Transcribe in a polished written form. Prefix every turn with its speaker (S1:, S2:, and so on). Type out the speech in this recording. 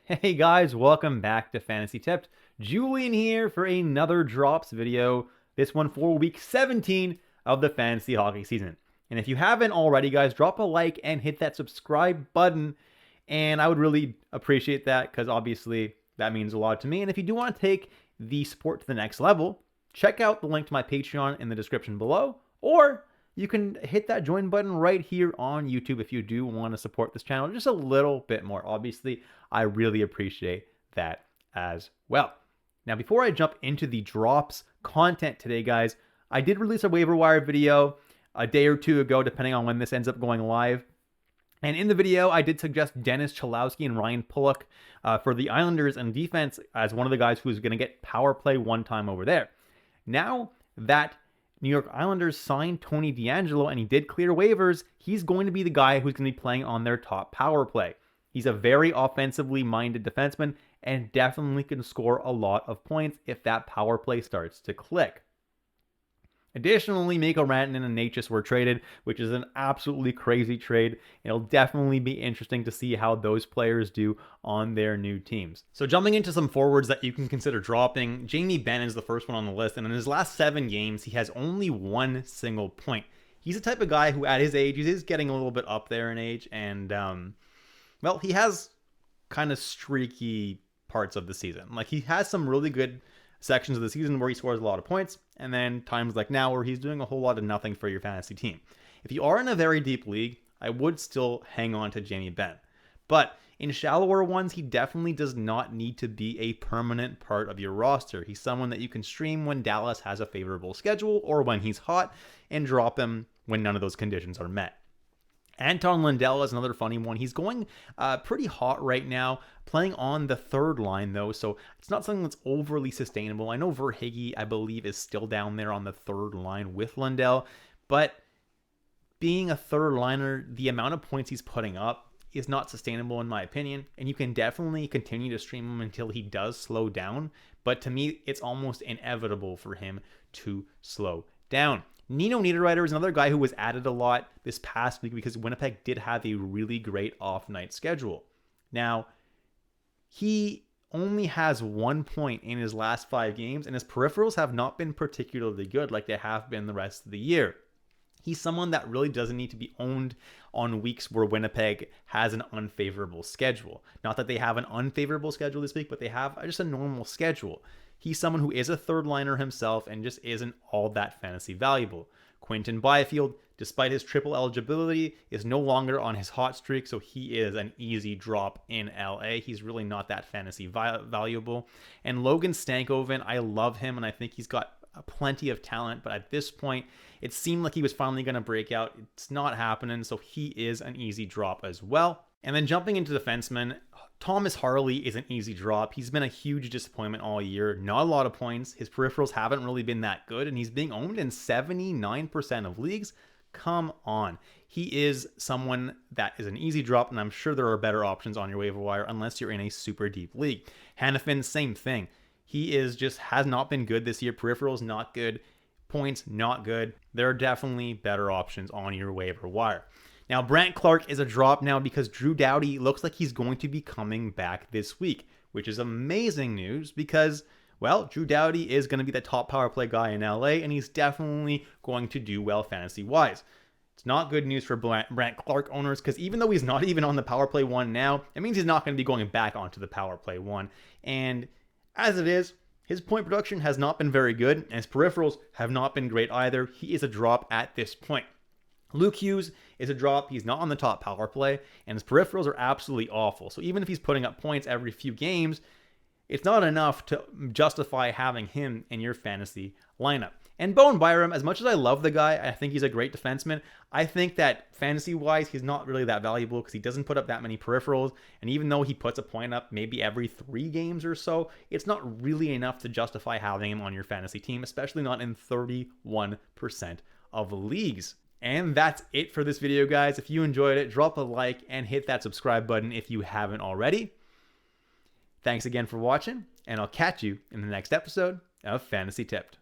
S1: Hey guys, welcome back to Fantasy Tipped. Julian here for another drops video. This one for week 17 of the fantasy hockey season. And if you haven't already, guys, drop a like and hit that subscribe button. And I would really appreciate that because obviously that means a lot to me. And if you do want to take the sport to the next level, check out the link to my Patreon in the description below, or you can hit that join button right here on YouTube if you do want to support this channel just a little bit more. Obviously, I really appreciate that as well. Now, before I jump into the drops content today, guys, I did release a waiver wire video a day or two ago, depending on when this ends up going live. And in the video, I did suggest Dennis Cholowski and Ryan Pulock for the Islanders and defense as one of the guys who's going to get power play one time over there. Now that New York Islanders signed Tony DeAngelo and he did clear waivers, he's going to be the guy who's going to be playing on their top power play. He's a very offensively minded defenseman and definitely can score a lot of points if that power play starts to click. Additionally, Mikko Rantanen and Natchez were traded, which is an absolutely crazy trade. It'll definitely be interesting to see how those players do on their new teams. So jumping into some forwards that you can consider dropping, Jamie Benn is the first one on the list, and in his last 7 games, he has only 1 single point. He's the type of guy who at his age, he is getting a little bit up there in age, and well, he has kind of streaky parts of the season. Like, he has some really good sections of the season where he scores a lot of points, and then times like now where he's doing a whole lot of nothing for your fantasy team. If you are in a very deep league, I would still hang on to Jamie Benn. But in shallower ones, he definitely does not need to be a permanent part of your roster. He's someone that you can stream when Dallas has a favorable schedule or when he's hot, and drop him when none of those conditions are met. Anton Lundell is another funny one. He's going pretty hot right now, playing on the third line, though, so it's not something that's overly sustainable. I know Verhaeghe, I believe, is still down there on the third line with Lundell, but being a third liner, the amount of points he's putting up is not sustainable in my opinion, and you can definitely continue to stream him until he does slow down, but to me, it's almost inevitable for him to slow down. Nino Niederreiter is another guy who was added a lot this past week because Winnipeg did have a really great off-night schedule. Now, he only has 1 point in his last 5 games, and his peripherals have not been particularly good like they have been the rest of the year. He's someone that really doesn't need to be owned on weeks where Winnipeg has an unfavorable schedule. Not that they have an unfavorable schedule this week, but they have just a normal schedule. He's someone who is a third liner himself and just isn't all that fantasy valuable. Quinton Byfield, despite his triple eligibility, is no longer on his hot streak, so he is an easy drop in LA. He's really not that fantasy valuable. And Logan Stankoven, I love him, and I think he's got plenty of talent, but at this point, it seemed like he was finally going to break out. It's not happening, so he is an easy drop as well. And then jumping into defensemen, Thomas Harley is an easy drop. He's been a huge disappointment all year. Not a lot of points. His peripherals haven't really been that good, and he's being owned in 79% of leagues. Come on. He is someone that is an easy drop, and I'm sure there are better options on your waiver wire unless you're in a super deep league. Hanifin, same thing. He has not been good this year. Peripherals, not good. Points, not good. There are definitely better options on your waiver wire. Now, Brant Clark is a drop now because Drew Doughty looks like he's going to be coming back this week, which is amazing news because, well, Drew Doughty is going to be the top power play guy in LA, and he's definitely going to do well fantasy-wise. It's not good news for Brant Clark owners because even though he's not even on the power play 1 now, it means he's not going to be going back onto the power play 1. And as it is, his point production has not been very good, and his peripherals have not been great either. He is a drop at this point. Luke Hughes is a drop. He's not on the top power play, and his peripherals are absolutely awful. So even if he's putting up points every few games, it's not enough to justify having him in your fantasy lineup. And Bowen Byram, as much as I love the guy, I think he's a great defenseman. I think that fantasy-wise, he's not really that valuable because he doesn't put up that many peripherals. And even though he puts a point up maybe every 3 games or so, it's not really enough to justify having him on your fantasy team, especially not in 31% of leagues. And that's it for this video, guys. If you enjoyed it, drop a like and hit that subscribe button if you haven't already. Thanks again for watching, and I'll catch you in the next episode of Fantasy Tipped.